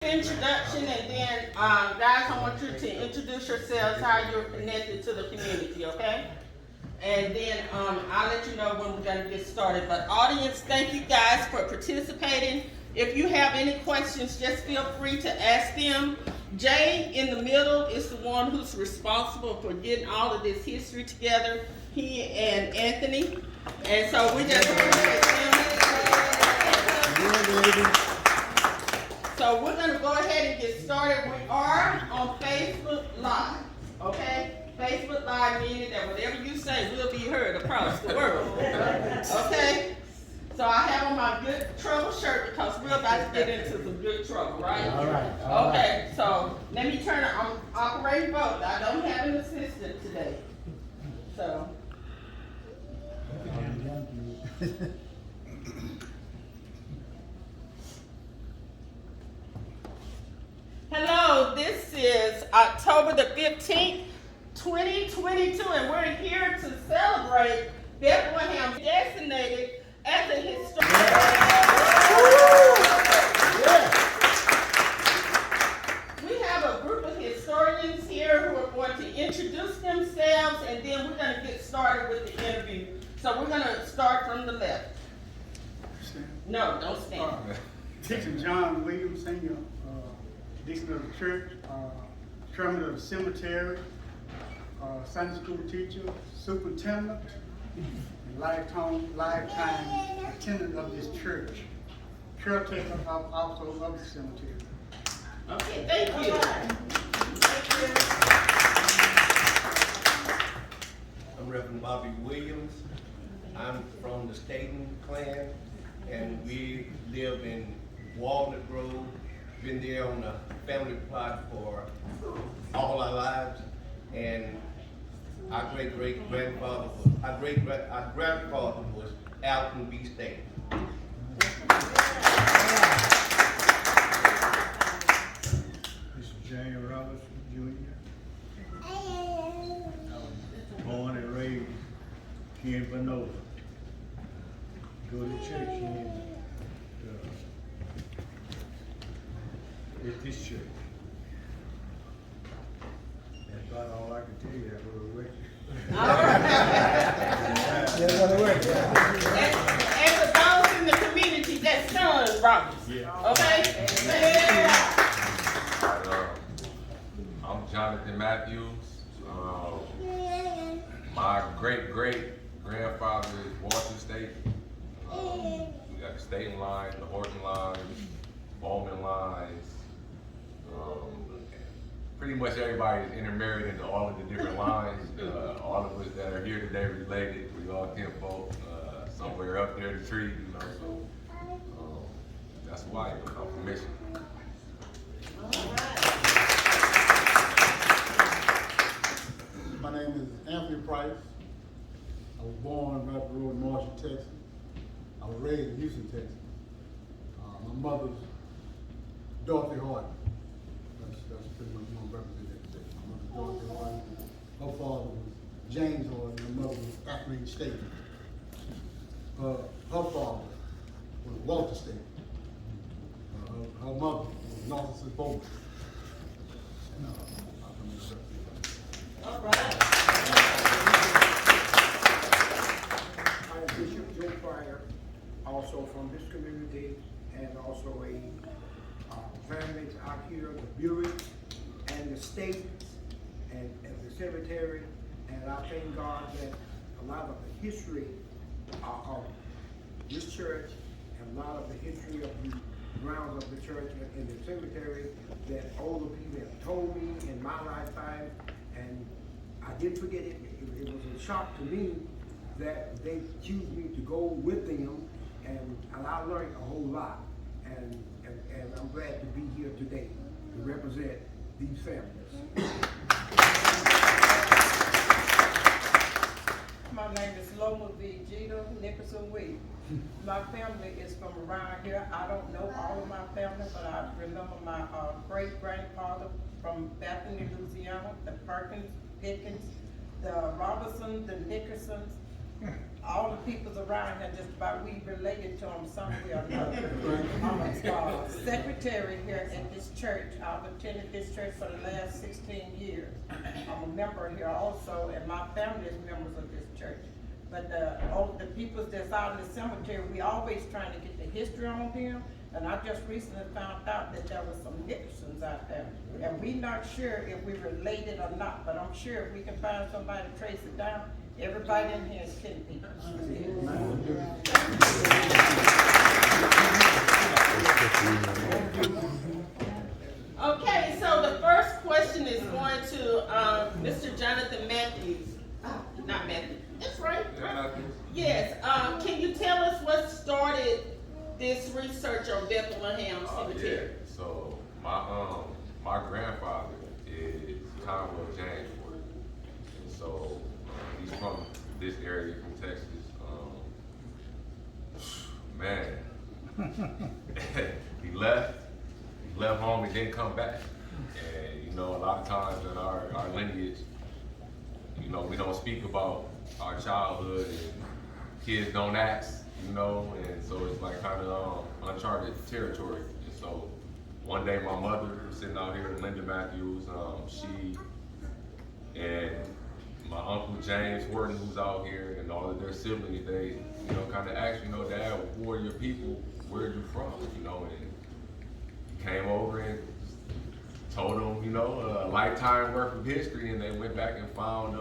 Introduction, and then guys, I want you to introduce yourselves, how you're connected to the community, okay? And then I'll let you know when we're going to get started. But audience, thank you guys for participating. If you have any questions, just feel free to ask them. Jay in the middle is the one who's responsible for getting all of this history together. He and Anthony. And so we just appreciate them. So we're going to go ahead and get started. We are on Facebook Live, okay? Facebook Live meaning that whatever you say will be heard across the world, okay? So I have on my good trouble shirt because we're about to get into some good trouble, right? All right. Okay, so let me turn it on operating vote. I don't have an assistant today, so. Hello, this is October the 15th, 2022, and we're here to celebrate Bethlehem, designated as a historic. We have a group of historians here who are going to introduce themselves, and then we're going to get started with the interview. So we're going to start from the left. No, don't stand. Teacher John Williams, Senior, Deacon of the church, chairman of the cemetery, Sunday school teacher, superintendent, and lifetime attendant of this church, caretaker also of the cemetery. Okay, thank you. I'm Reverend Bobby Williams. I'm from the Staten clan, and we live in Walnut Grove. Been there on a family plot for all our lives, and our great-great-grandfather our grandfather was Alton B. Staten. This is James Robinson, Jr. I was born and raised here in Vanova. Go to church in at this church. That's about all I can tell you. I go to work. And for those in the community, that's Son Robinson. Yeah. Okay? Yeah. I'm Jonathan Matthews. My great-great-grandfather is Walter Staten. We got the Staten line, the Horton line, Bowman lines. Pretty much everybody is intermarried into all of the different lines. All of us that are here today related. We all kinfolk, somewhere up there in the tree, you know. So that's why I'm from Michigan. My name is Anthony Price. I was born in Rapid Road, Marshall, Texas. I was raised in Houston, Texas. My mother's Dorothy Horton. That's pretty much my representation. My mother Dorothy Horton. Her father was James Horton. My mother was Kathleen Staten. Her father was Walter Staten. Her mother was Narcissus Bowman. And I'm from this representation. All right. I am Bishop Joe Pryor, also from this community, and also a family out here, the Buick and the state and the cemetery. And I thank God that a lot of the history of this church and a lot of the history of the grounds of the church and the cemetery that older people have told me in my lifetime, and I didn't forget it. It was a shock to me that they choose me to go with them, and I learned a whole lot. And I'm glad to be here today to represent these families. My name is Loma V. Jeter Nicholson Williams. My family is from around here. I don't know all of my family, but I remember my great-grandfather from Bethlehem, Louisiana, the Perkins, Pickens, the Robertson, the Nickersons, all the peoples around here, just about we related to them some way or another. I'm a secretary here at this church. I've attended this church for the last 16 years. I'm a member here also, and my family is members of this church. But the peoples that's out in the cemetery, we always trying to get the history on them. And I just recently found out that there was some Nickersons out there. And we not sure if we related or not, but I'm sure if we can find somebody to trace it down, everybody in here is kin people. Okay, so the first question is going to Mr. Jonathan Matthews. Not Matthews. That's right. Yes. Can you tell us what started this research on Bethlehem Cemetery? Yeah. So my grandfather is Conwell James Ford. And so he's from this area, from Texas. Man, he left home and didn't come back. And you know, a lot of times in our lineage, you know, we don't speak about our childhood, and kids don't ask, you know, and so it's like kind of uncharted territory. And so one day my mother was sitting out here, Linda Matthews, she and my uncle James Horton, who's out here, and all of their siblings, they, you know, kind of asked, you know, Dad, who are your people? Where are you from? You know, and he came over and told them, you know, a lifetime worth of history, and they went back and found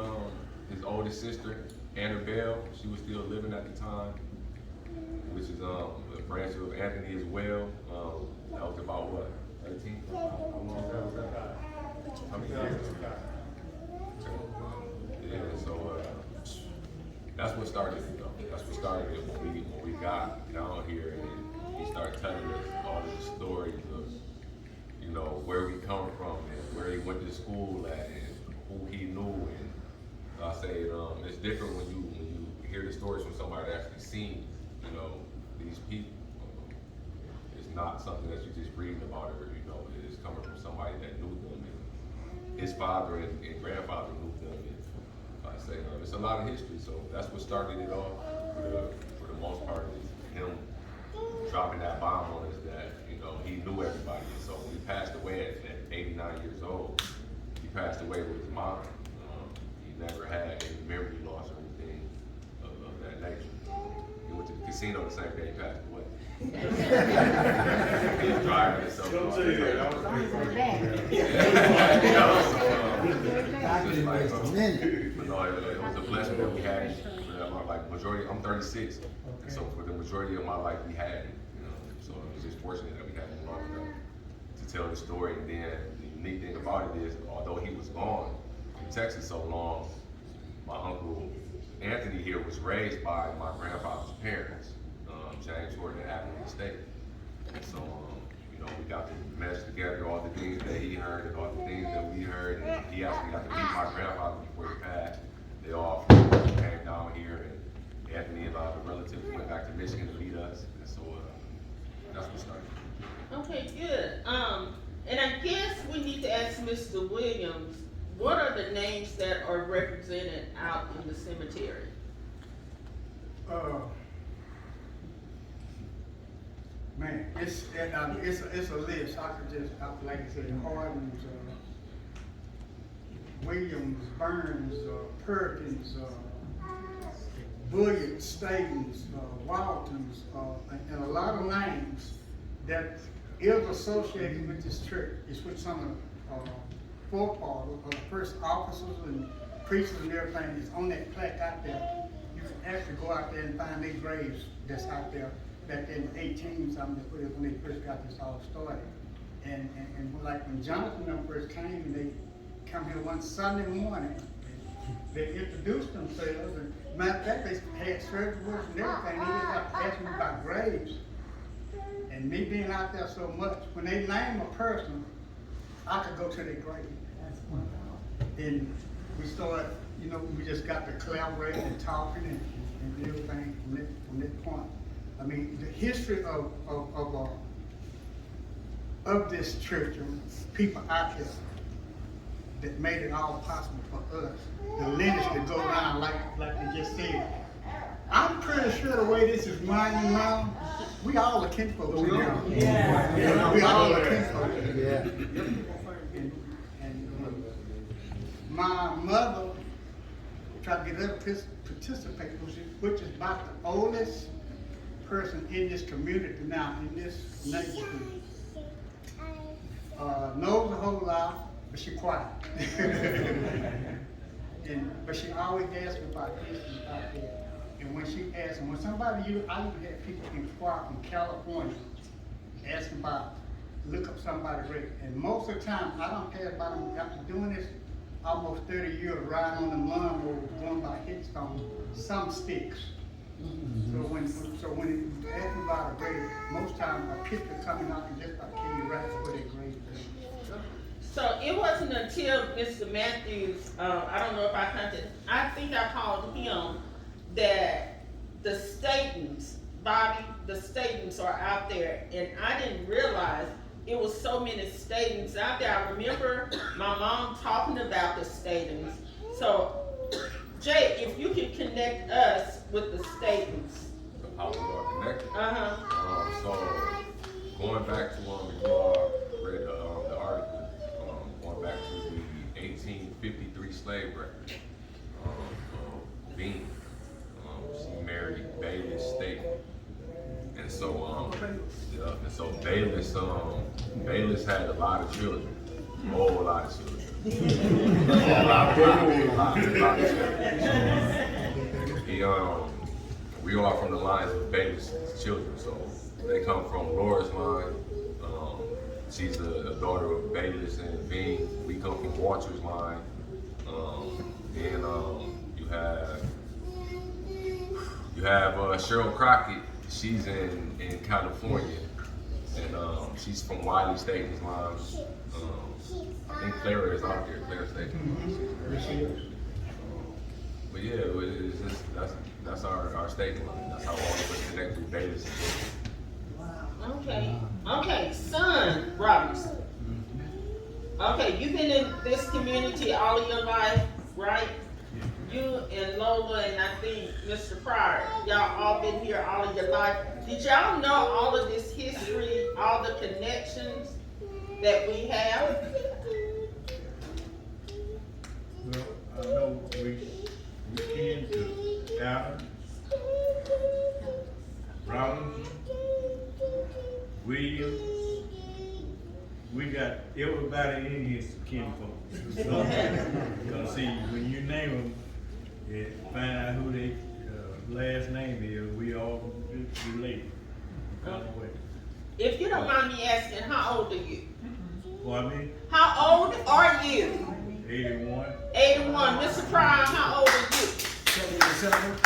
his oldest sister, Annabelle. She was still living at the time, which is a branch of Anthony as well. That was about what, 13? How long ago was that? How many years? Yeah, so that's what started it though. That's what started it when we got down here, and he started telling us all of the stories of, you know, where we come from and where he went to school at and who he knew. And I say it's different when you hear the stories from somebody that actually seen, you know, these people. It's not something that you just reading about, or you know, it's coming from somebody that knew them, and his father and grandfather knew them. And I say it's a lot of history, so that's what started it off. For the most part, is him dropping that bomb on us that, you know, he knew everybody. And so when he passed away at 89 years old, he passed away with his mom. He never had any memory loss or anything of that nature. He went to the casino the same day he passed away. He was driving himself. Don't say that. But no, it was a blessing that we had. Like majority, I'm 36, and so for the majority of my life we had it. You know, so it was just fortunate that we had him long enough to tell the story. And then the unique thing about it is, although he was gone in Texas so long, my uncle Anthony here was raised by my grandfather's parents, James Horton and Avenue Estate. And so, you know, we got to mesh together all the things that he heard and all the things that we heard. And he actually got to meet my grandfather before he passed. They all came down here, and Anthony and a lot of relatives went back to Michigan to meet us. And so that's what started. Okay, good. And I guess we need to ask Mr. Williams, what are the names that are represented out in the cemetery? Man, it's a list. I could just, like I said, Hardins, Williams, Burns, Perkins, Bullitt, Stevens, Waltons, and a lot of names that is associated with this church. It's with some of the forefathers of the first officers and priests and everything is on that plaque out there. You can actually go out there and find their graves that's out there back in the 18-something, when they first got this all started. And like when Jonathan and them first came, and they come here one Sunday morning, they introduced themselves, and matter of fact, they had surgery and everything. They just got to ask me about graves. And me being out there so much, when they name a person, I could go to their grave. And we started, you know, we just got to collaborating and talking and everything from that point. I mean, the history of this church and people out there that made it all possible for us, the lineage to go down like they just said, I'm pretty sure the way this is running around, we all are kinfolk in here. Yeah. We all are kinfolk. Yeah. And my mother tried to get her to participate, which is about the oldest person in this community now, in this neighborhood. Knows a whole lot, but she quiet. But she always asks about this and about that. And when she asks, and when somebody, I even had people inquire from California, asking about, look up somebody's record. And most of the time, I don't care about them, after doing this almost 30 years, riding on them lawnmowers, going by hits on some sticks. So when you ask me about a grade, most times a picture coming out and just about tell you right where their grade is. So it wasn't until Mr. Matthews, I don't know if I contacted, I think I called him, that the Statons, Bobby, the Statons are out there, and I didn't realize it was so many Statons out there. I remember my mom talking about the Statons. So, Jay, if you can connect us with the Statons. How we are connected. Uh-huh. So going back to you all read the article, going back to the 1853 slave record of Bean. She married Bayless State, and so Bayless had a lot of children, a whole lot of children, a lot of children. We are from the lines of Bayless children, so they come from Laura's line. She's the daughter of Bayless and Bean. We come from Walter's line. Then you have Cheryl Crockett. She's in California, and she's from Wiley Staten's line. I think Clara is out there. Clara Staten. But yeah, it's just, that's our Staten line. That's how all of us connect with Bayless. Okay, son Robinson. Okay, you've been in this community all of your life, right? You and Lola and I think Mr. Pryor, y'all all been here all of your life. Did y'all know all of this history, all the connections that we have? Well, I know we came to Allen, Robinson, Williams. We got everybody in here kinfolk. Because see, when you name them, find out who their last name is, we all related. If you don't mind me asking, how old are you? What I mean? How old are you? 81. 81. Mr. Pryor, how old are you? 77.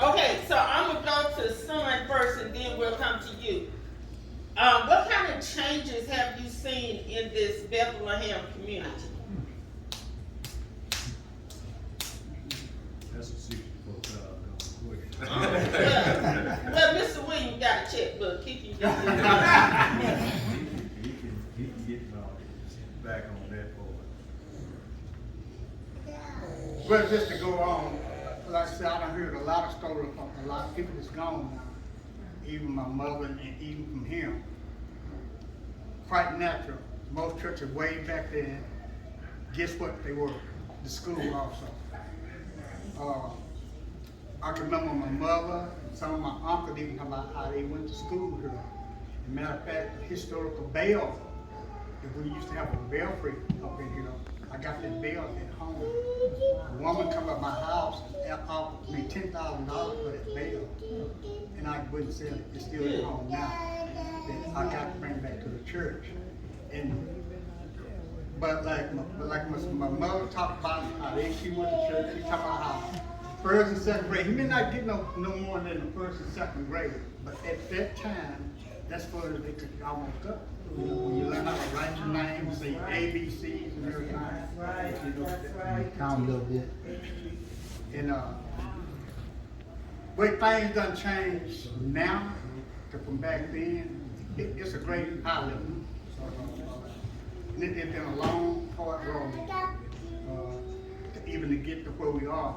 Okay, so I'm gonna go to son first and then we'll come to you. What kind of changes have you seen in this Bethlehem community? That's a $64,000 question. Well, Mr. Williams got a checkbook. He can get He can get back on that part. Well, just to go on, like I said, I done heard a lot of stories from a lot of people that's gone now. Even my mother and even from him. Quite natural. Most churches way back then, guess what they were? The school also. I can remember my mother and some of my uncles even talking about how they went to school here. As a matter of fact, the historical bell, if we used to have a belfry up in here, I got that bell at home. A woman come up my house and offered me $10,000 for that bell. And I wouldn't sell it. It's still at home now. That I got to bring back to the church. But my mother talked about how she went to church. She talked about how first and second grade. He may not get no more than the first and second grade, but at that time, that's for they could almost up. When you learn how to write your name, say ABCs and everything. Right. That's right. Count a little bit. And way things done changed now to from back then. It's a great outlet. And it's been a long, hard road to even to get to where we are.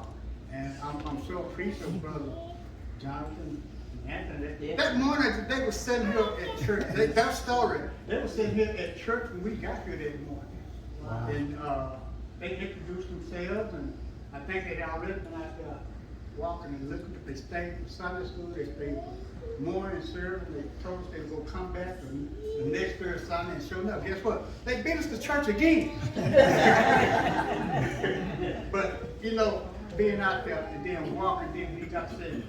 And I'm so appreciative of Brother Jonathan and Anthony. That morning, they were sitting here at church. That story, they were sitting here at church when we got here that morning. Wow. And they introduced themselves, and I think they had already been out there walking and looking. They stayed for Sunday school, they stayed for morning service, and they told us they were going to come back the next Thursday Sunday, and sure enough, guess what? They beat us to church again. But, you know, being out there and then walking, then we got to say,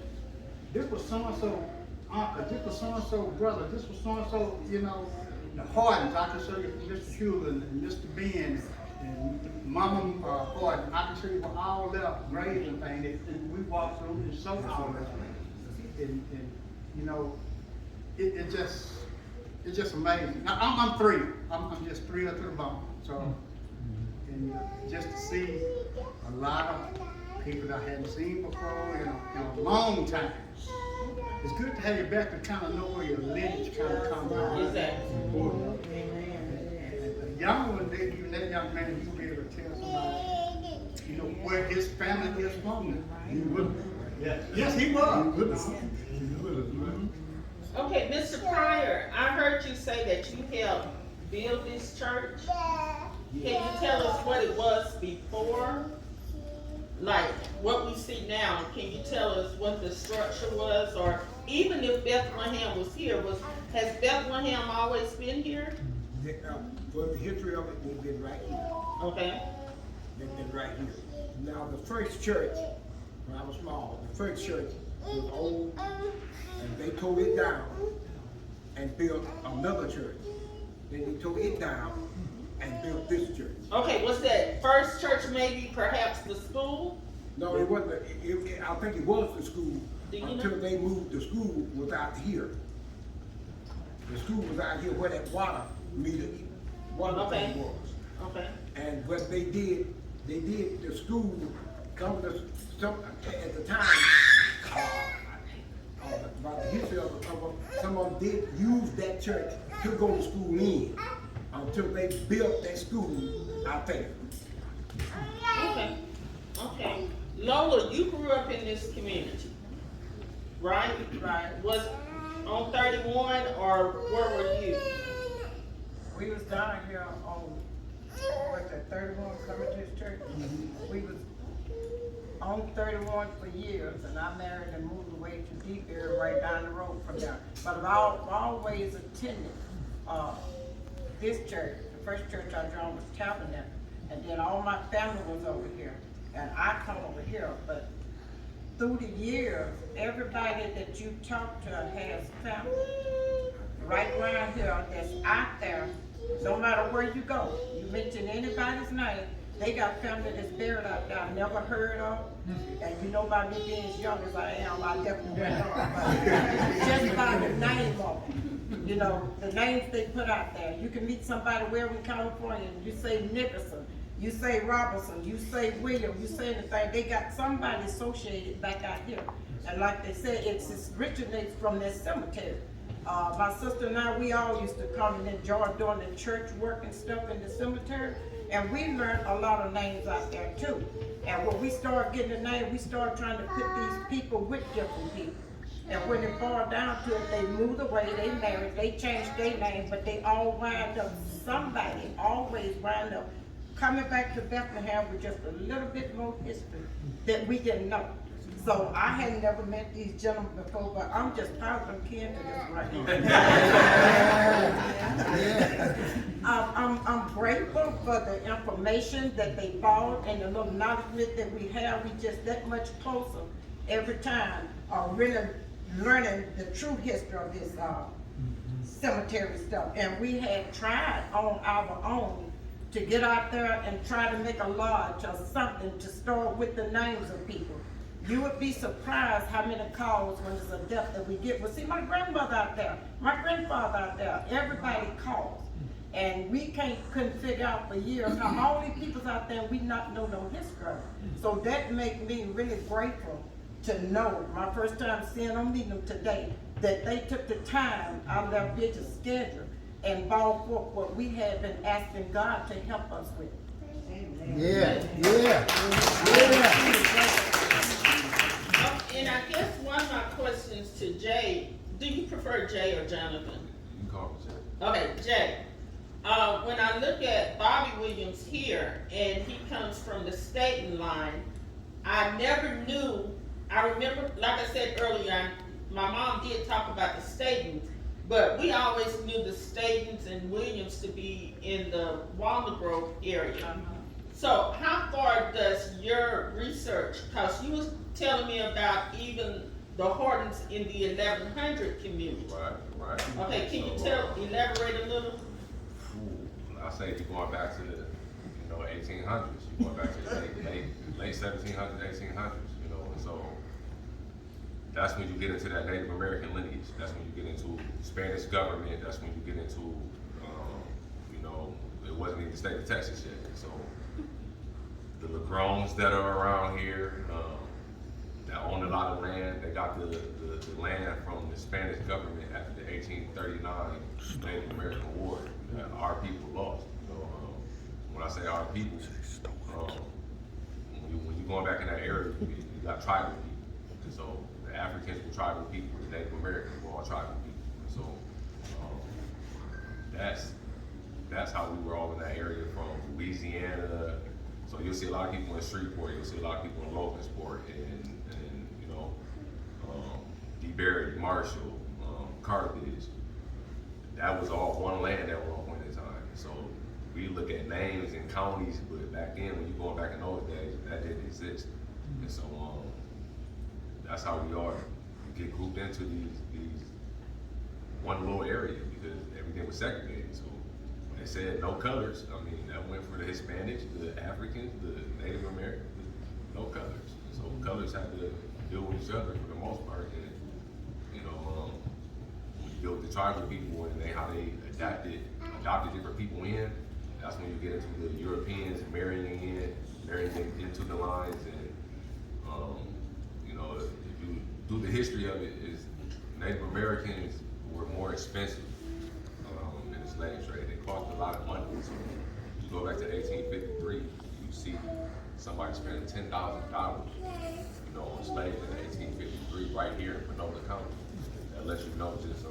this was so-and-so uncle, this was so-and-so brother, this was so-and-so, you know, the Hardens. I can show you from Mr. Hewlin and Mr. Ben and Mama Harden. I can show you from all their graves and things. And we walked through and showed all that. And you know, it's just amazing. Now, I'm thrilled. I'm just thrilled to the bone. So, and just to see a lot of people that I hadn't seen before in a long time. It's good to have you back to kind of know where your lineage kind of comes from. Exactly. And the young one, even that young man, you be able to tell somebody, you know, where his family is from. He would. Yes, he was. Okay, Mr. Pryor, I heard you say that you helped build this church. Can you tell us what it was before? Like what we see now, can you tell us what the structure was, or even if Bethlehem was here, has Bethlehem always been here? For the history of it, they've been right here. Okay. They've been right here. Now, the first church, when I was small, the first church was old, and they tore it down and built another church. Then they tore it down and built this church. Okay, was that first church maybe perhaps the school? No, it wasn't. I think it was the school Do you until know? they moved. The school was out here. The school was out here where that water Okay. thing was. Okay. And what they did the school. Some at the time. About the history of some of them did use that church to go to school in until they built that school out there. Okay. Okay. Lola, you grew up in this community, right? Right. Was on 31, or where were you? We was down here on, what's that, 31 coming to this church? We was on 31 for years, and I married and moved away to Deepberry right down the road from there. But I've always attended this church. The first church I joined was Tabernacle, and then all my family was over here, and I come over here. But through the years, everybody that you talk to has family right around here that's out there. No matter where you go, you mention anybody's name, they got family that's buried out there I never heard of. And you know, by me being as young as I am, I definitely went on. But just by the name of them, you know, the names they put out there. You can meet somebody wherever in California, and you say Nickerson, you say Robertson, you say William, you say anything, they got somebody associated back out here. And like they said, it originates from that cemetery. My sister and I, we all used to come and enjoy doing the church work and stuff in the cemetery. And we learned a lot of names out there too. And when we started getting the name, we started trying to put these people with different people. And when it boiled down to it, they moved away, they married, they changed their name, but they all wound up, somebody always wound up coming back to Bethlehem with just a little bit more history that we didn't know. So I had never met these gentlemen before, but I'm just proud of kin to this right now. I'm grateful for the information that they brought and the little knowledge that we have. We just that much closer every time, really learning the true history of this cemetery stuff. And we had tried on our own to get out there and try to make a lodge or something to start with the names of people. You would be surprised how many calls when there's a death that we get. Well, see, my grandmother out there, my grandfather out there, everybody calls. And we couldn't figure out for years how all these people's out there, we not know no history. So that makes me really grateful to know, my first time seeing them, meeting them today, that they took the time out of their busy schedule and brought forth what we had been asking God to help us with. Amen. Yeah. And I guess one of my questions to Jay, do you prefer Jay or Jonathan? You call me Jay. Okay, Jay. When I look at Bobby Williams here, and he comes from the Staten line, I never knew, I remember, like I said earlier, my mom did talk about the Statens, but we always knew the Statens and Williams to be in the Walnut Grove area. So how far does your research, because you was telling me about even the Hortons in the 1100 community. Right. Okay, can you elaborate a little? I say you're going back to the, 1800s. You're going back to the late 1700s, 1800s. And so that's when you get into that Native American lineage. That's when you get into Spanish government. That's when you get into, it wasn't even the state of Texas yet. So the Legrons that are around here, that own a lot of land, they got the land from the Spanish government after the 1839 Native American War that our people lost. When I say our people, when you're going back in that area, you got tribal people. And so the Africans were tribal people, the Native Americans were all tribal people. And so that's how we were all in that area from Louisiana. So you'll see a lot of people in Shreveport, you'll see a lot of people in Logansport, and DeBerry, Marshall, Carthage. That was all one land at one point in time. So we look at names and counties, but back then, when you're going back in those days, that didn't exist. And so that's how we are. We get grouped into these one little area because everything was segregated. So when they said no colors, I mean, that went for the Hispanics, the Africans, the Native Americans, no colors. And so colors had to deal with each other for the most part. And, when you deal with the tribal people and how they adopted different people in, that's when you get into the Europeans marrying into the lines. And, if you do the history of it, is Native Americans were more expensive in the slave trade. They cost a lot of money. So you go back to 1853, you see somebody spending $10,000, on slaves in 1853 right here in Panola County. That lets you know just,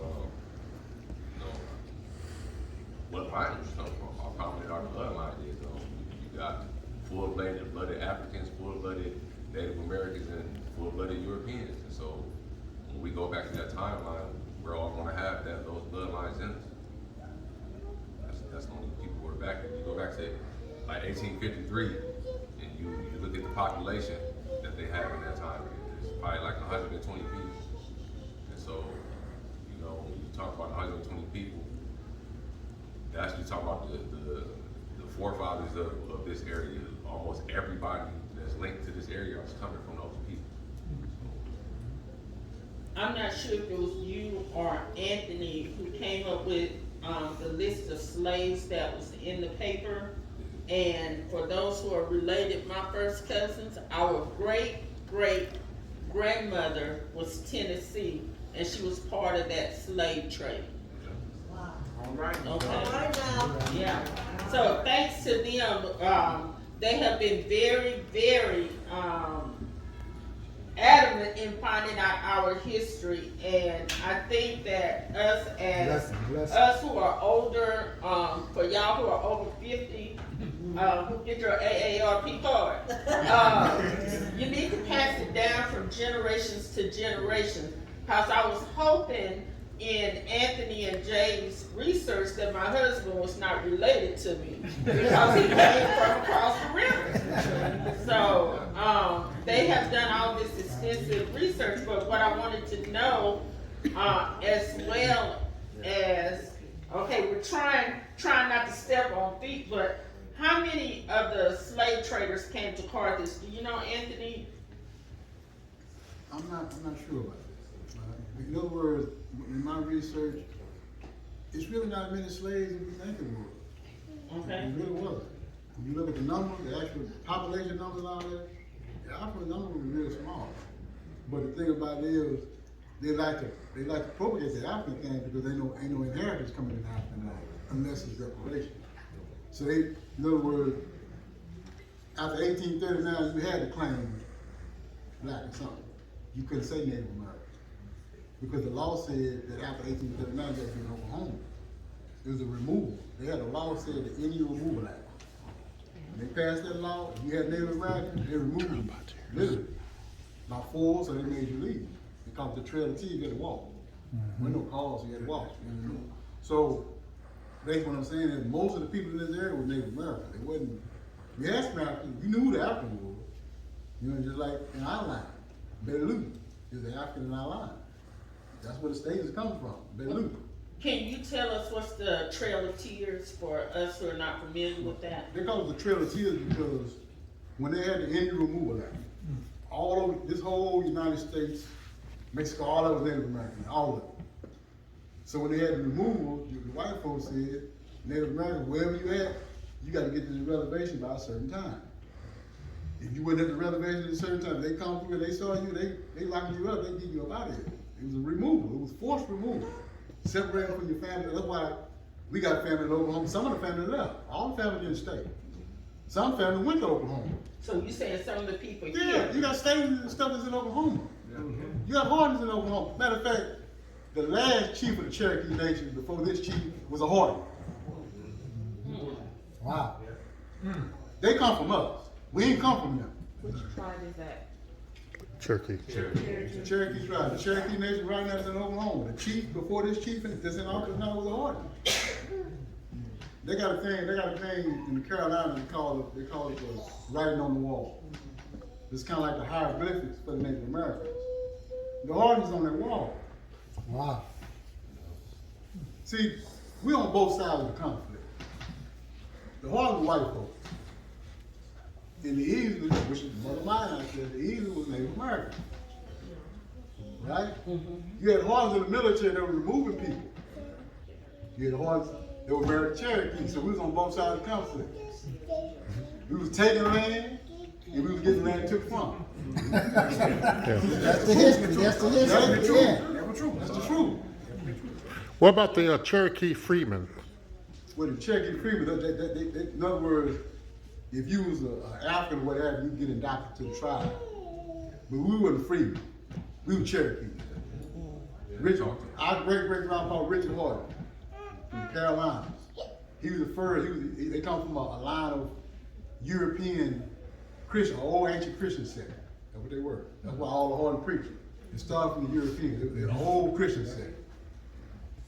what line you come from, how prominent our bloodline is. You got full-blooded Africans, full-blooded Native Americans, and full-blooded Europeans. And so when we go back to that timeline, we're all going to have those bloodlines in us. That's when people were back. If you go back to like 1853, and you look at the population that they have in that time, it's probably like 120 people. And so, when you talk about 120 people, that's you talk about the forefathers of this area. Almost everybody that's linked to this area is coming from those people. I'm not sure if it was you or Anthony who came up with the list of slaves that was in the paper. And for those who are related, my first cousins, our great-great-grandmother was Tennessee, and she was part of that slave trade. All right. Okay. All right now. Yeah. So thanks to them, they have been very, very adamant in finding out our history, and I think that us who are older, for y'all who are over 50, who get your AARP card, you need to pass it down from generations to generations. Because I was hoping in Anthony and Jay's research that my husband was not related to me because he came from across the river. So they have done all this extensive research, but what I wanted to know as well as, okay, we're trying not to step on feet, but how many of the slave traders came to Carthage? Do you know, Anthony? I'm not sure about this. In other words, in my research, it's really not as many slaves as we think it was. Okay. It really wasn't. When you look at the number, the actual population numbers out there, the African number was really small. But the thing about it is, they like to propagate the African thing because they know ain't no inheritance coming in the African land unless it's reparation. So they, in other words, after 1839, you had to claim black or something. you couldn't say Native American. Because the law said that after 1839, you had to be in Oklahoma. It was a removal. They had a law said the Indian Removal Act. When they passed that law, if you had Native American, they removed you, literally. Not forced, so they made you leave. Because the Trail of Tea, you had to walk. There were no cars, so you had to walk. So, basically what I'm saying is most of the people in this area were Native American. They wasn't, you asked African, you knew who the African was. You know, just like in our line, Bethlehem is the African in our line. That's where the state is coming from, Bethlehem. Can you tell us what's the Trail of Tears for us who are not familiar with that? They call it the Trail of Tears because when they had the Indian Removal Act, all over this whole United States, Mexico, all of it was Native American, all of it. So when they had the removal, the white folks said, Native American, wherever you at, you got to get to the reservation by a certain time. If you went at the reservation at a certain time, they come through and they saw you, they lock you up, they get you up out of here. It was a removal, it was forced removal. Separated from your family, that's why we got family in Oklahoma. Some of the family left, all the family didn't stay. Some family went to Oklahoma. So you saying some of the people Yeah, here? you got states and stuff that's in Oklahoma. You got Hardins in Oklahoma. Matter of fact, the last chief of the Cherokee Nation before this chief was a Hardin. Wow. They come from us. We ain't come from them. Which tribe is that? Cherokee. The Cherokee tribe, the Cherokee Nation right now is in Oklahoma. The chief before this chief that's in office now was a Hardin. They got a thing in the Carolinas they call it the writing on the wall. It's kind of like the hieroglyphics for the Native Americans. The Hardin's on that wall. Wow. See, we're on both sides of the conflict. The Hardin white folks. And the Easley, which is Mother Mine out there, the Easley was Native American. Right? You had Hardins in the military that were removing people. You had Hardins that were married to Cherokee, so we was on both sides of the conflict. We was taking land, and we was getting land took from. Yeah. That's the history. That's the history. That's the truth. That's the truth. What about the Cherokee freedmen? Well, the Cherokee freedmen, in other words, if you was an African or whatever, you get adopted to the tribe. But we weren't freedmen. We were Cherokee. Richard, our great-great-grandpa Richard Hardin from the Carolinas. He was the first, they come from a line of European Christian, old ancient Christian sect. That's what they were. That's why all the Hardin preachers. It started from the Europeans, they're an old Christian sect.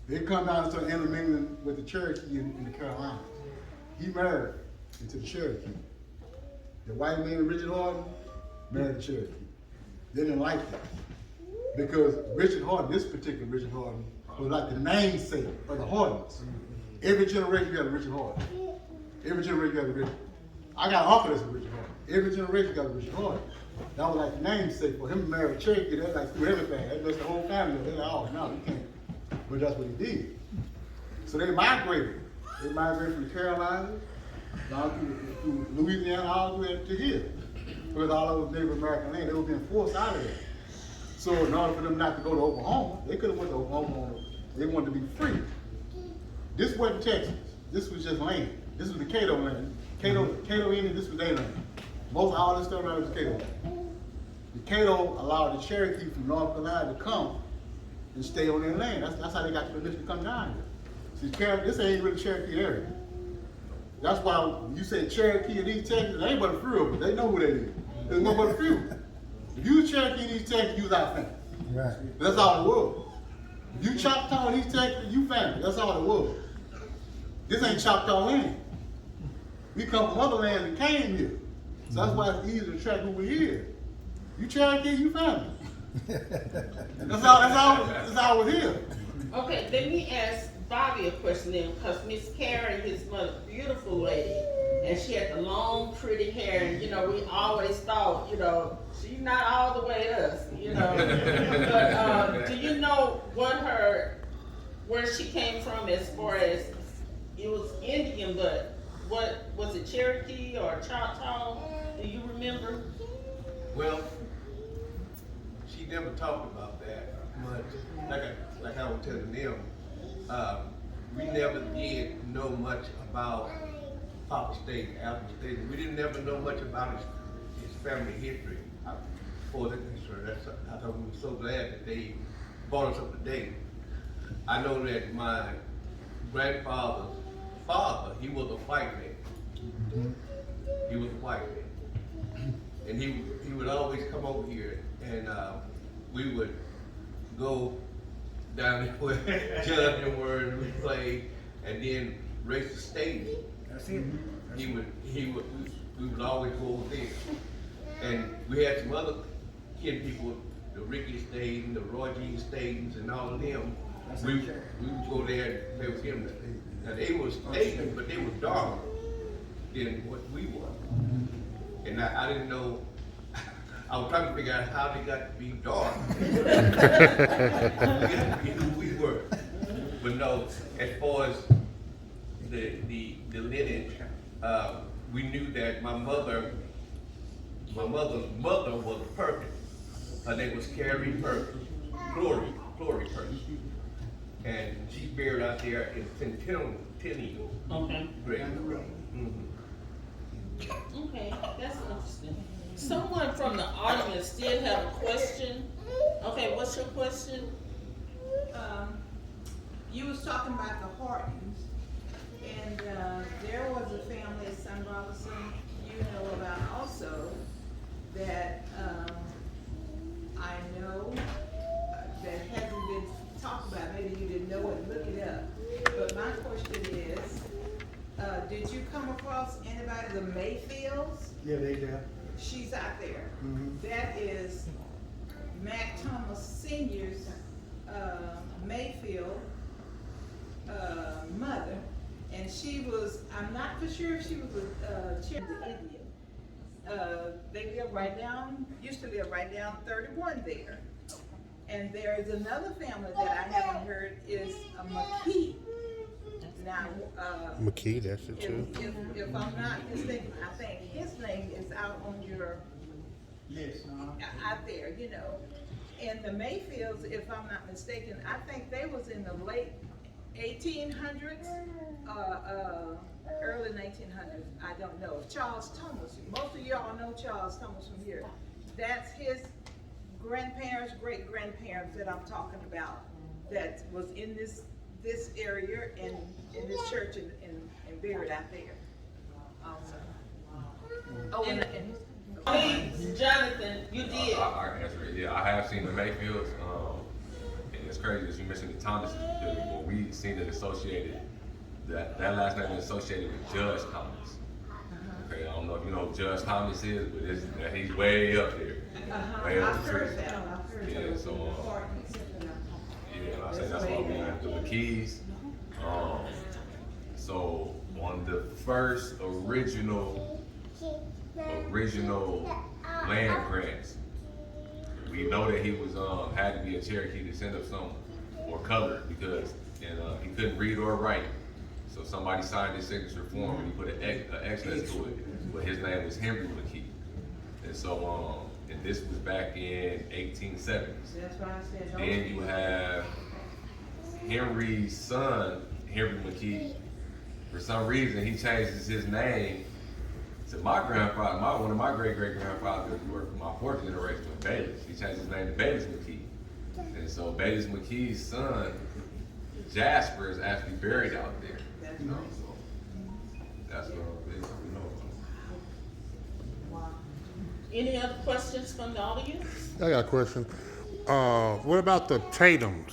They come down and start intermingling with the Cherokee in the Carolinas. He married into the Cherokee. The white man, Richard Hardin, married the Cherokee. They didn't like that. Because Richard Hardin, this particular Richard Hardin, was like the namesake of the Hardins. Every generation you got a Richard Hardin. Every generation you got a Richard. I got an uncle that's a Richard Hardin. Every generation got a Richard Hardin. That was like the namesake for him to marry a Cherokee. That's like through everything. That makes the whole family. They're like, oh, no, you can't. But that's what he did. So they migrated. They migrated from the Carolinas down through Louisiana all the way to here. Because all of it was Native American land. They were being forced out of there. So in order for them not to go to Oklahoma, they could have went to Oklahoma. They wanted to be free. This wasn't Texas. This was just land. This was the Cato land. Cato Indian, this was their land. Most all this stuff around was Cato land. The Cato allowed the Cherokee from North Carolina to come and stay on their land. That's how they got the permission to come down here. See, this ain't really Cherokee area. That's why when you say Cherokee in East Texas, they ain't but a few of them. They know who they is. There's no but a few. If you was Cherokee in East Texas, you was our family. Right. That's all it was. If you Choctaw in East Texas, you family. That's all it was. This ain't Choctaw land. We come from other land and came here. So that's why it's easy to track who we here. You Cherokee, you family. That's all we're here. Okay, let me ask Bobby a question then, because Miss Karen, his mother, beautiful lady, and she had the long, pretty hair, and we always thought, she's not all the way us, But do you know where she came from as far as it was Indian, but what was it, Cherokee or Choctaw? Do you remember? Well, she never talked about that much. Like I was telling them, we never did know much about Papa State, Alpha State. We didn't never know much about his family history. for the history. That's, I thought we were so glad that they brought us up to date. I know that my grandfather's father, he was a white man. He was a white man. And he would always come over here and we would go down there where Judge and were and we played and then race the stadium. That's it. We would always go over there. And we had some other kin people, the Ricky Staten, the Roy Jean Statens and all of them. We would go there and play with him. Now they were Statens, but they were darker than what we were. And I didn't know, I was trying to figure out how they got to be dark. They got to be who we were. But no, as far as the lineage, we knew that my mother's mother was Perkins. Her name was Carrie Perkins, Glory Perkins. And she's buried out there in Centennial. Okay. Great. Okay, that's interesting. Someone from the audience did have a question. Okay, what's your question? You was talking about the Hortons, and there was a family at San Robinson you know about also that I know that hasn't been talked about. Maybe you didn't know it, look it up. But my question is, did you come across anybody, the Mayfields? Yeah, they there. She's out there. Mhm. That is Mac Thomas Sr.'s Mayfield mother, and she was, I'm not for sure if she was a Cherokee Indian. They live right down, used to live right down 31 there. And there is another family that I haven't heard is a McKee. Now, McKee, that's it too. if I'm not mistaken, I think his name is out on your, Yes, out there, you know. And the Mayfields, if I'm not mistaken, I think they was in the late 1800s, early 1900s. I don't know. Charles Thomas, most of y'all know Charles Thomas from here. That's his grandparents, great grandparents that I'm talking about. That was in this area and in this church and buried out there. Oh, and Please, Jonathan, you did. I can answer it. Yeah, I have seen the Mayfields. And it's crazy that you mentioned the Thomas, because when we seen it associated, that last name is associated with Judge Thomas. Okay, I don't know if you know who Judge Thomas is, but he's way up there. Way up I've the heard tree. that. I've heard Yeah, that. so yeah, I say that's why we have the McKees. So on the first original land grants, we know that he was had to be a Cherokee descendant of some or colored because he couldn't read or write. So somebody signed his signature form and he put an X next to it, but his name was Henry McKee. And so and this was back in 1870s. That's why I said. Then you have Henry's son, Henry McKee. For some reason, he changes his name to my grandfather. One of my great-great-grandfathers worked for my fourth generation with Bayless. He changed his name to Bayless McKee. And so Bayless McKee's son, Jasper, is actually buried out there. That's You know, right. so that's what it is. We know. Wow. Any other questions from the audience? I got a question. What about the Tatums?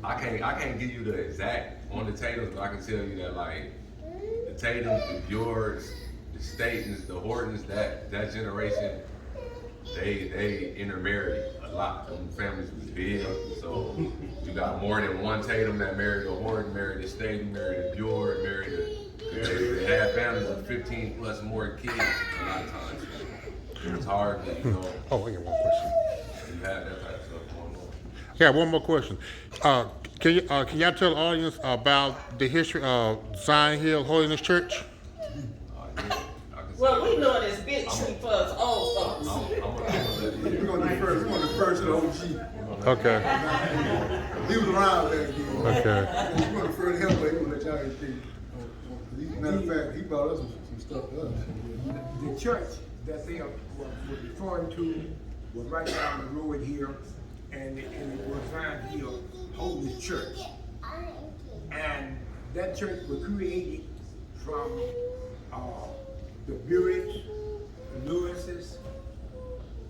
I can't give you the exact on the Tatums, but I can tell you that like the Tatums, the Bjords, the Statons, the Hortons, that generation, they intermarried a lot. Them families was big, so you got more than one Tatum that married a Horton, married a Staton, married a Bjord, married a. They had families of 15 plus more kids a lot of times. It's hard to, you know, Oh, I got one question. you have that type of stuff going on. Yeah, one more question. Can y'all tell the audience about the history of Zion Hill Holiness Church? Yeah, I can Well, say- we know it as Big Tree for us old folks. I'm gonna let you- We're gonna do first, church of the OG. Okay, He was around there again. okay. He wasn't afraid to help, but he wouldn't let y'all anything. Matter of fact, he brought us some stuff to us. The church that they were referring to was right down the road here, and it was around here, Holy Church. And that church was created from the Buricks, the Lewises,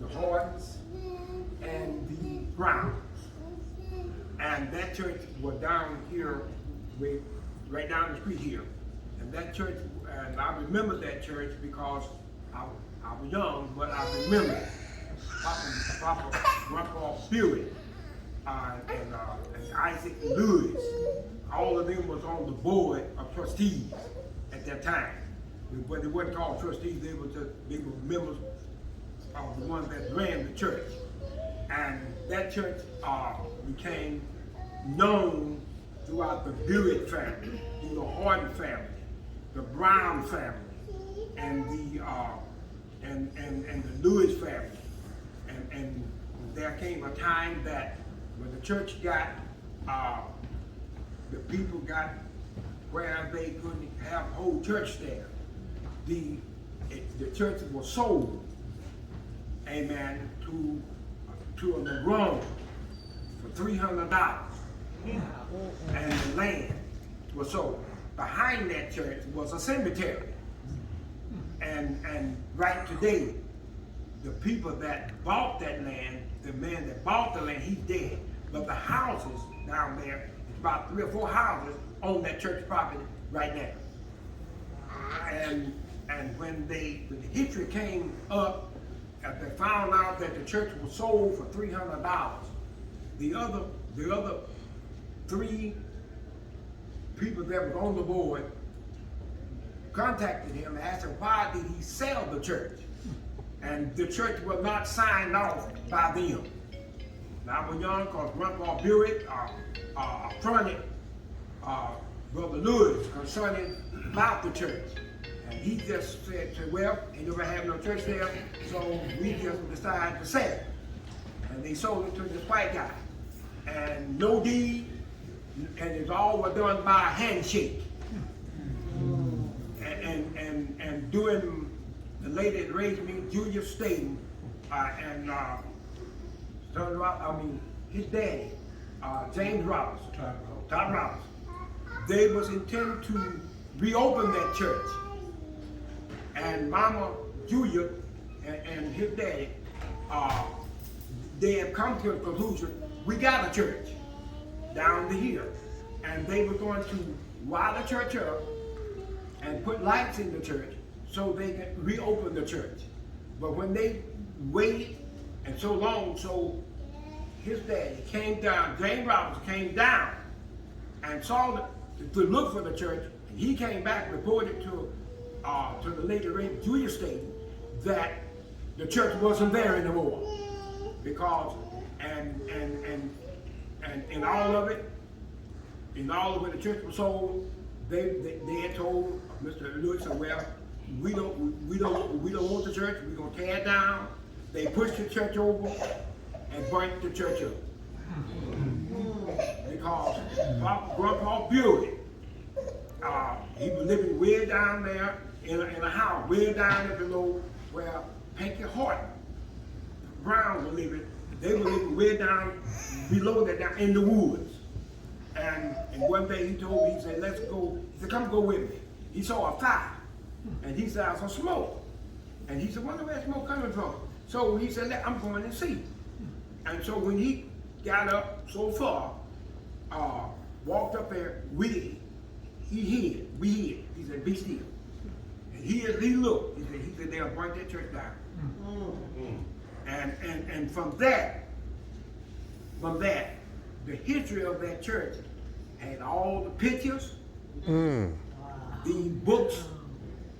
the Hortons, and the Browns. And that church was down here, right down the street here. And that church, and I remember that church because I was young, but I remember it. Grandpa Buick and Isaac Lewis, all of them was on the board of trustees at that time. But they weren't called trustees, they were members of the ones that ran the church. And that church became known throughout the Buick family, through the Horton family, the Brown family, and the Lewis family. And there came a time that when the church got, the people got where they couldn't have whole church there. The church was sold, amen, to a Negron for $300. And the land was sold. Behind that church was a cemetery. And right today, the people that bought that land, the man that bought the land, he's dead. But the houses down there, it's about 3 or 4 houses on that church property right now. And when the history came up, they found out that the church was sold for $300. The other 3 people that was on the board contacted him and asked him why did he sell the church? And the church was not signed off by them. Now I was young because Grandpa Buick fronted Brother Lewis concerning about the church. And he just said, well, ain't nobody have no church there, so we just decided to sell it. And they sold it to this white guy. And no deed, and it's all was done by a handshake. And during the lady that raised me, Julia Staten, and his daddy, James Roberts, Todd Roberts, they was intended to reopen that church. And Mama Julia and his daddy, they have come to a conclusion, we got a church down the hill. And they were going to wire the church up and put lights in the church so they could reopen the church. But when they waited and so long, so his daddy came down, James Roberts came down and saw to look for the church, and he came back and reported to the lady Julia Staten that the church wasn't there anymore. Because in all of it, the church was sold, they had told Mr. Lewis, well, we don't want the church, we're gonna tear it down. They pushed the church over and burnt the church up. Because Grandpa Buick, he was living way down there in a house, way down there below where Hanky Horton Brown was living. They were living way down below that, down in the woods. And one day he told me, he said, let's go. He said, come go with me. He saw a fire. And he said, I saw smoke. And he said, wonder where smoke coming from? So he said, I'm going to see. And so when he got up so far, walked up there, we hid. He said, be still. And he looked. He said, they'll burn that church down. And from that, the history of that church had all the pictures, the books,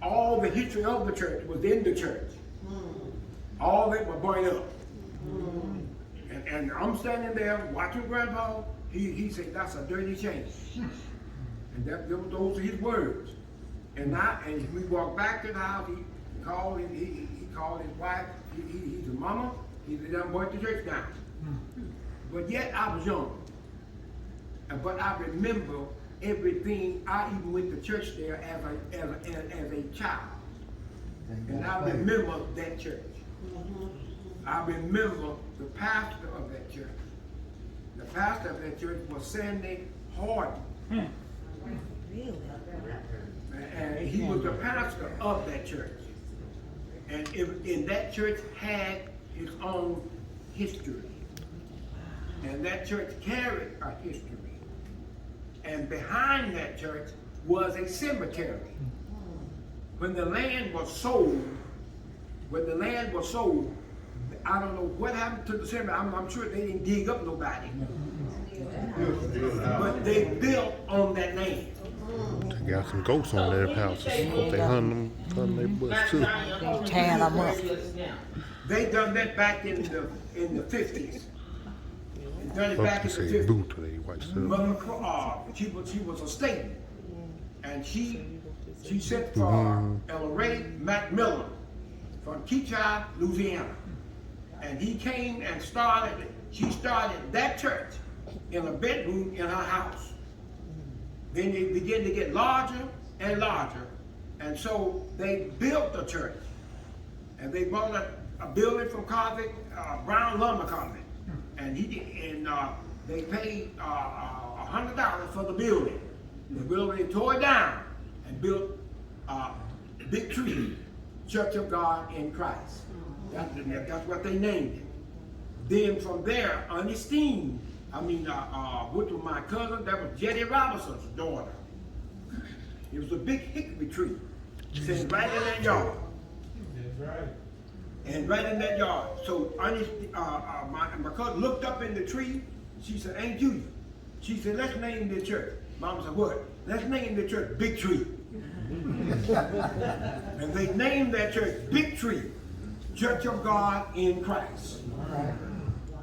all the history of the church was in the church. All that was burned up. And I'm standing there watching Grandpa. He said, that's a dirty shame. And those are his words. And we walked back to the house. He called his wife. He said, mama, he said, I'm burnt the church down. But yet I was young. But I remember everything. I even went to church there as a child. And I remember that church. I remember the pastor of that church. The pastor of that church was Sandy Harden. And he was the pastor of that church. And that church had its own history. And that church carried a history. And behind that church was a cemetery. When the land was sold, I don't know what happened to the cemetery. I'm sure they didn't dig up nobody. But they built on that land. They got some goats on their houses. Hope they hunt their butts too. They tearing them up. They done that back in the 50s. They done it back in the Say 50s. boot to they white stuff. Mother, she was a state, and she sent for Ray McMillan from Choctaw, Louisiana, and he came and she started that church in a bedroom in her house. Then they began to get larger and larger, and so they built the church, and they bought a building from Carvick, Brown Lumber Company, and they paid $100 for the building. The building tore it down and built Big Tree, Church of God in Christ. That's what they named it. Then from there, Ernestine, which was my cousin, that was Jetty Robinson's daughter. It was a big hickory tree sitting right in that yard. That's right. And right in that yard. So my cousin looked up in the tree. She said, "Ain't you?" She said, "Let's name the church." Mama said, "What?" "Let's name the church Big Tree." And they named that church Big Tree, Church of God in Christ.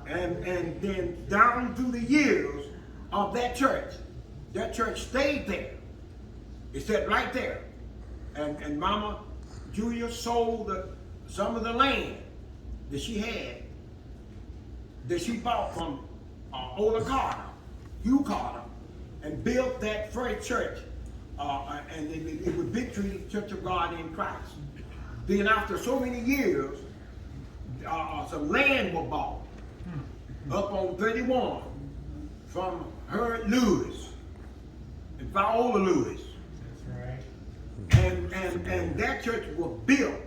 And then down through the years of that church stayed there. It sat right there. And Mama Julia sold some of the land that she had, that she bought from Ola Carter, Hugh Carter, and built that first church. And it was Big Tree, Church of God in Christ. Then after so many years, some land was bought up on 31 from Herod Lewis and Viola Lewis. That's right. And that church was built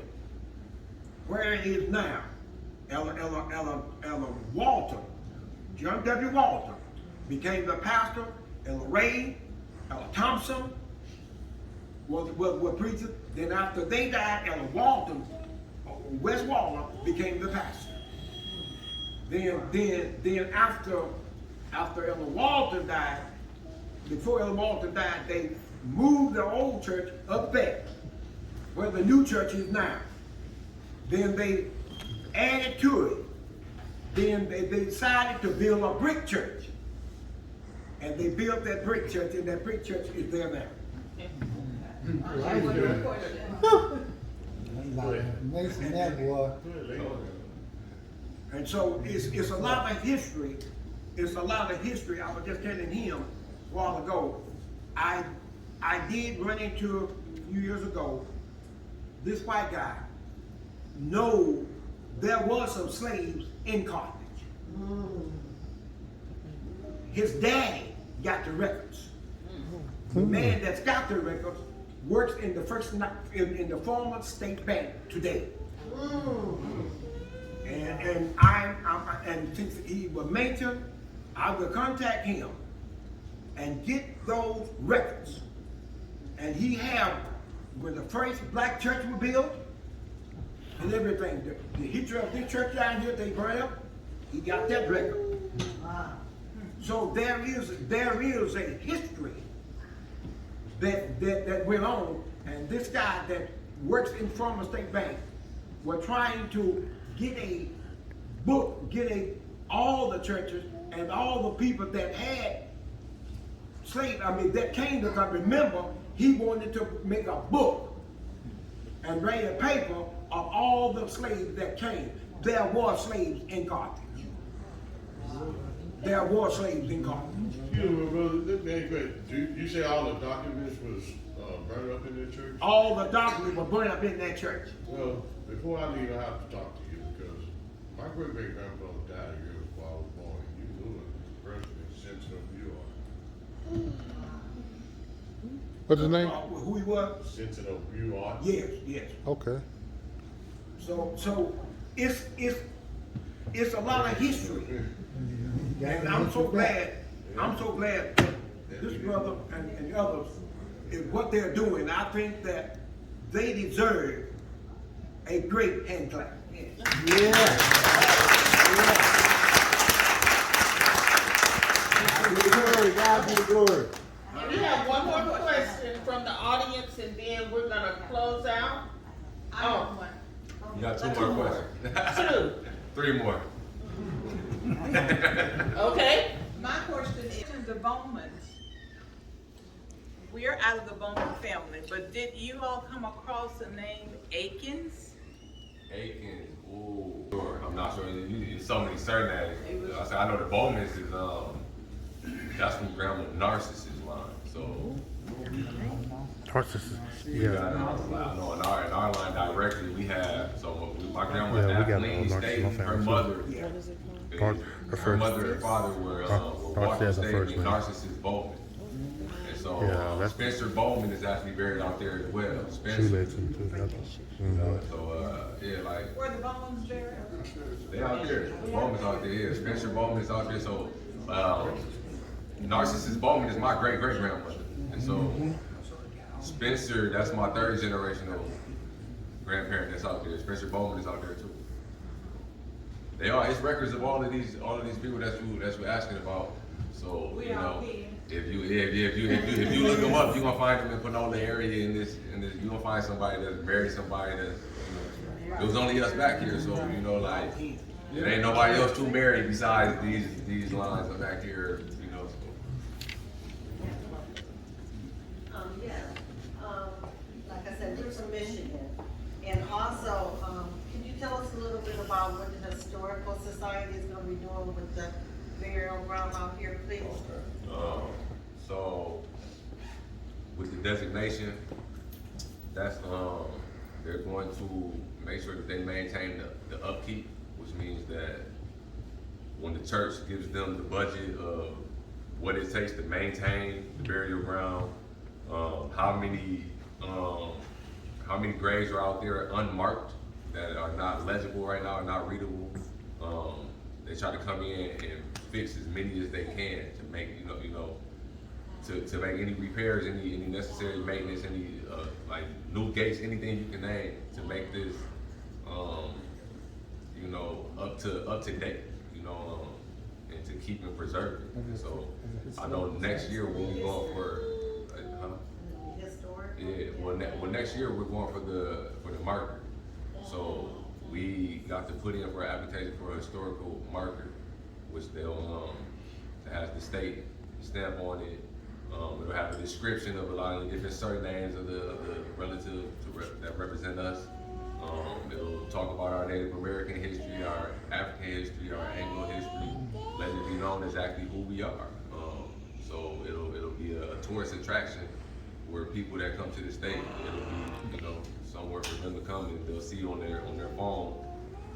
where it is now. Ella Walter, John W. Walter, became the pastor. Ella Ray, Ella Thompson was preachers. Then after they died, Ella Walton, Wes Waller, became the pastor. Then after Ella Walton died, before Ella Walton died, they moved the old church up there, where the new church is now. Then they added to it. Then they decided to build a brick church. And they built that brick church, and that brick church is there now. Mason, that boy. And so it's a lot of history. It's a lot of history. I was just telling him a while ago. I did run into a few years ago this white guy. No, there was some slaves in Carthage. His daddy got the records. The man that's got the records works in the former state bank today. And since he was mentioned, I will contact him and get those records. And he have when the first black church was built and everything. The history of this church down here they burned up. He got that record. So there is a history that went on, and this guy that works in former state bank were trying to get a book, all the churches and all the people that had slaves, that came to God. Remember, he wanted to make a book and write a paper of all the slaves that came. There were slaves in Carthage. There were slaves in Gaul. Excuse me, brother, let me ask you a question. You say all the documents was burned up in the church? All the documents were burned up in that church. Well, before I leave, I have to talk to you because my great-great-grandfather died a year before I was born. You knew it personally since you are. What's his name? Who he was? Since you are. Yes, yes. Okay. So it's a lot of history. And I'm so glad that this brother and the others is what they're doing. I think that they deserve a great hand clap. God be the glory. And we have one more question from the audience, and then we're gonna close out. I have one. You got two more questions. Two. Three more. Okay? My question is, the Bowmans, we're out of the Bowman family, but did you all come across the name Akins? Aiken, ooh. Sure, I'm not sure. There's so many surnames. I know the Bowman's is, that's from Grandma Narcissus line. So, Narcissus. yeah, Yeah. I know in our line directly, we have, so my grandma, Yeah, we got Kathleen Narcissus in my Staten, her family, too. mother, The her first. mother and father were Narcissus Walter has a Staten first and name. Narcissus Bowman. And so, Yeah, that's- Spencer Bowman is actually buried out there as well. Spencer. Shoelaces too. So, yeah, like, Were the Bowmans buried? they out there. Bowman's out there. Yeah, Spencer Bowman is out there. So, Narcissus Bowman is my great great grandmother, and so Spencer, that's my third generational grandparent that's out there. Spencer Bowman is out there too. They are. It's records of all of these people that you asking about. So We you all know, here. if you look them up, you are gonna find them in Panola area in this. You gonna find somebody that's buried somebody that's. It was only us back here, so you know, like, there ain't nobody else too married besides these lines are back here, you know. Like I said, we're from Michigan. And also, can you tell us a little bit about what the Historical Society is gonna be doing with the burial ground out here, please? So, with the designation, that's, they're going to make sure that they maintain the upkeep, which means that when the church gives them the budget of what it takes to maintain the burial ground, how many graves are out there unmarked that are not legible right now, are not readable. They try to come in and fix as many as they can to make, to make any repairs, any necessary maintenance, any like new gates, anything you can name to make this, up to date, and to keep it preserved. And so I know next year we'll be going for, Historic? yeah, well, next year we're going for the marker. So we got to put in for an application for a historical marker, which they'll that has the state stamp on it. It'll have a description of a lot of the different surnames of the relatives that represent us. It'll talk about our Native American history, our African history, our Anglo history, let it be known exactly who we are. So it'll be a tourist attraction where people that come to the state, it'll be somewhere for them to come and they'll see on their phone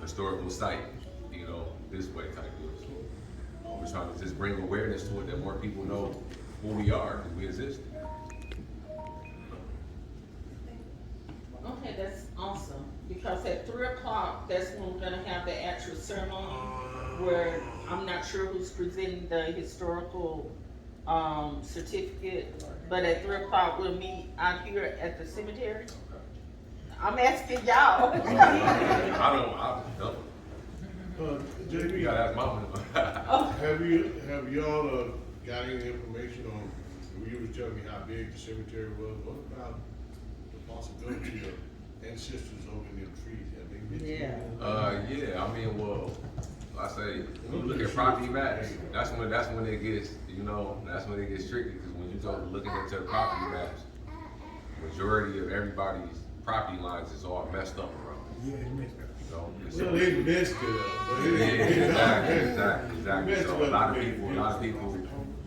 historical site, this way type deal. So we're trying to just bring awareness to it that more people know who we are and we exist. Okay, that's awesome, because at 3 o'clock, that's when we're gonna have the actual ceremony, where I'm not sure who's presenting the historical, certificate, but at 3 o'clock, we'll meet out here at the cemetery. I'm asking y'all. I don't. You JB, gotta ask mama. have y'all got any information on, you was telling me how big the cemetery was, what about the possibility of ancestors over in them trees, have they mentioned? Yeah, I mean, well, I say, when you look at property maps, that's when it gets, that's when it gets tricky, because when you go looking into the property maps, majority of everybody's property lines is all messed up around. Yeah, it makes sense. know. Well, they messed it up, but it Exactly. So a lot of people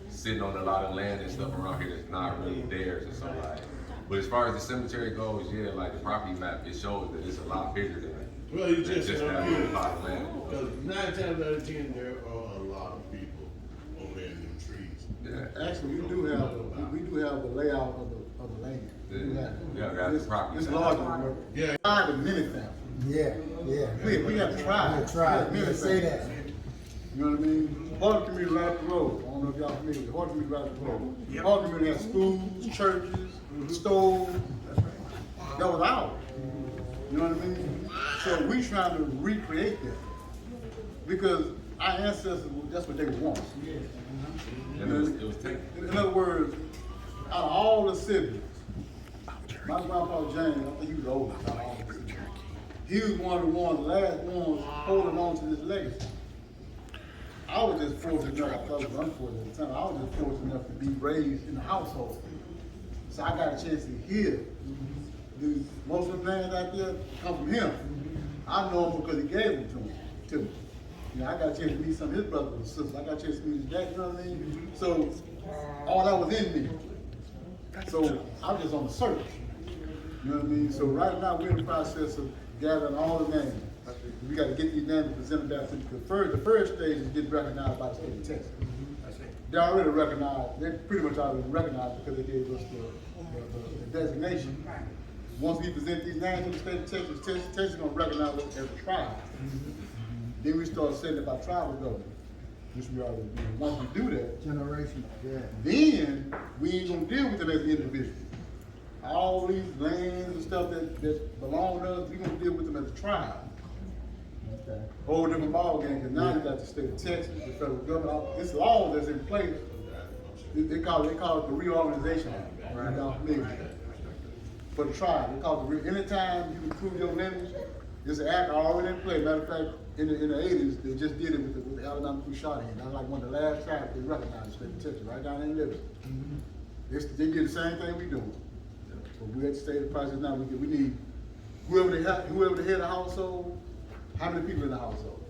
sitting on a lot of land and stuff around here that's not really theirs and so like. But as far as the cemetery goes, yeah, like the property map, it shows that it's a lot bigger than that. Well, you than just that said little plot of land. because 9 times out of 10, there are a lot of people over there in them trees. Yeah. Actually, we do have the layout of the land. We do have it. Yeah, we got the property. It's larger. Yeah. Tried a many families. Yeah, yeah. We have tried. We tried. Many Say families. that. You know what I mean? Harlem community right up the road. I don't know if y'all familiar with Harlem community right up the road. Harlem community has schools, churches, stores. That was ours. You know what I mean? So we trying to recreate that because our ancestors, that's what they want. And it was taken. In other words, out of all the siblings, my grandpa James, I think he was the oldest out of all the siblings. He was one of the last ones holding on to this legacy. I was just fortunate enough, I was unfortunate at the time, I was just fortunate enough to be raised in the household. So I got a chance to hear. Most of the plans out there come from him. I know him because he gave them to me. You know, I got a chance to meet some of his brothers and sisters. I got a chance to meet his dad, you know what I mean? So all that was in me. So I was just on the search. You know what I mean? So right now we're in the process of gathering all the names. We got to get these names presented back to the first stage is getting recognized by the state of Texas. They're already recognized. They're pretty much already recognized because they gave us the designation. Once we present these names to the state of Texas, Texas is going to recognize us as a tribe. Then we start setting up our tribal government, which we already do. Once we do that, Generation, yeah. then we ain't going to deal with them as individuals. All these lands and stuff that belong to us, we're going to deal with them as a tribe. Okay. Whole different ballgame, because now you got the state of Texas, the federal government, this law that's in place, they call it the reorganization act. Right. Y'all familiar with that? For the tribe, they call it anytime you can prove your lineage, there's an act already in place. Matter of fact, in the 80s, they just did it with the Alabama Choctaw. That's like one of the last tribes they recognized the state of Texas, right down in Liberty. They did the same thing we doing. So we at the state of the process now, we need whoever the head of the household, how many people in the household?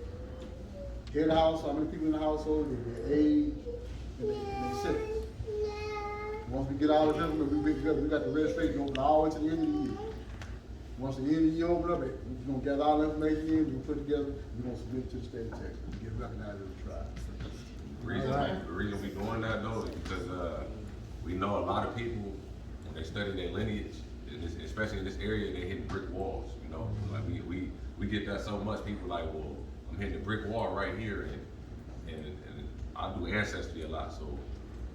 Head of the household, how many people in the household, their age, and their sex. Once we get all of them, we got the registration open all the way to the end of the year. Once the end of the year open up, we're gonna gather all the information in, we're gonna put it together, we're gonna submit it to the state of Texas to get recognized as a tribe. The reason we doing that though is because we know a lot of people when they study their lineage, especially in this area, they hit brick walls. You know, like we get that so much. People like, well, I'm hitting a brick wall right here, and I do ancestry a lot, so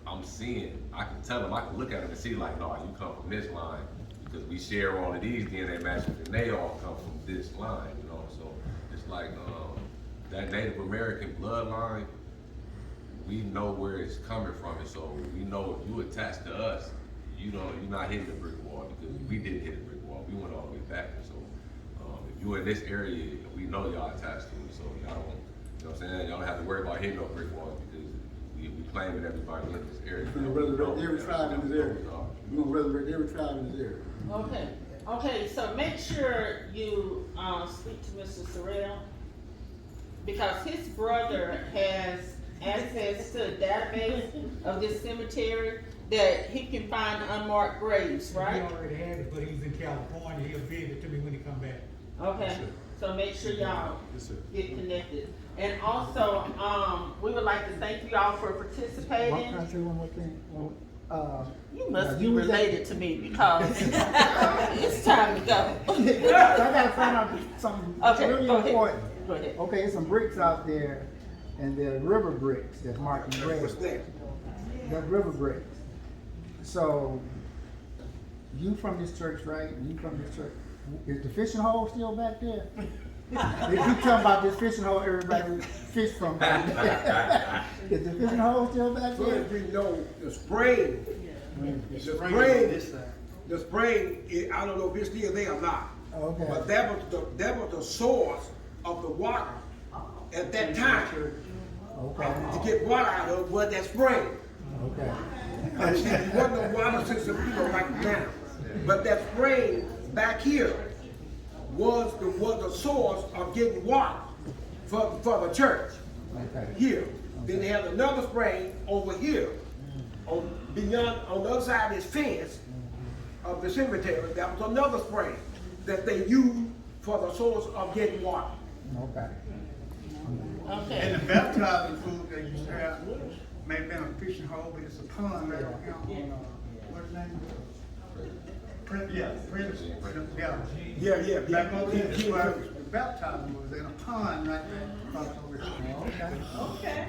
I'm seeing. I can tell them. I can look at them and see like, no, you come from this line because we share all of these DNA matches, and they all come from this line. You know, so it's like that Native American bloodline. We know where it's coming from, and so we know if you attach to us, you know, you're not hitting the brick wall because we didn't hit the brick wall. We went all the way back, and so if you're in this area, we know y'all attached to it, so y'all don't, you know what I'm saying? Y'all don't have to worry about hitting no brick walls because we claiming everybody in this area. We're gonna resurrect every tribe in this area. We're gonna resurrect every tribe in this area. Okay, so make sure you speak to Mr. Sorrell because his brother has access to a database of this cemetery that he can find unmarked graves, right? He already had it, but he's in California. He'll feed it to me when he come back. Okay, so make sure y'all get connected. And also, we would like to thank you all for participating. Can I say one more thing? You must be related to me because it's time to go. I gotta find out something really go ahead. important. Go ahead. Okay, there's some bricks out there, and they're river bricks that's marked in red. What's that? They're river bricks. So, you from this church, right? You from this church. Is the fishing hole still back there? If you talking about this fishing hole everybody fish from back there. Is the fishing hole still back So there? if you know the spring, I don't know if it's still there or not. Okay. But that was the source of the water at that time. Okay. To get water out of was that spring. Okay. There wasn't no water system, like now. But that spring back here was the source of getting water for the church here. Then they have another spring over here, on the other side of this fence of the cemetery. That was another spring that they used for the source of getting water. Okay. Okay. And the baptizing food they used to have may have been a fishing hole, but it's a pond right on, what's his name? Prince, yeah. Yeah. Back over there, the baptizing was in a pond right there, across over here. Okay. Okay.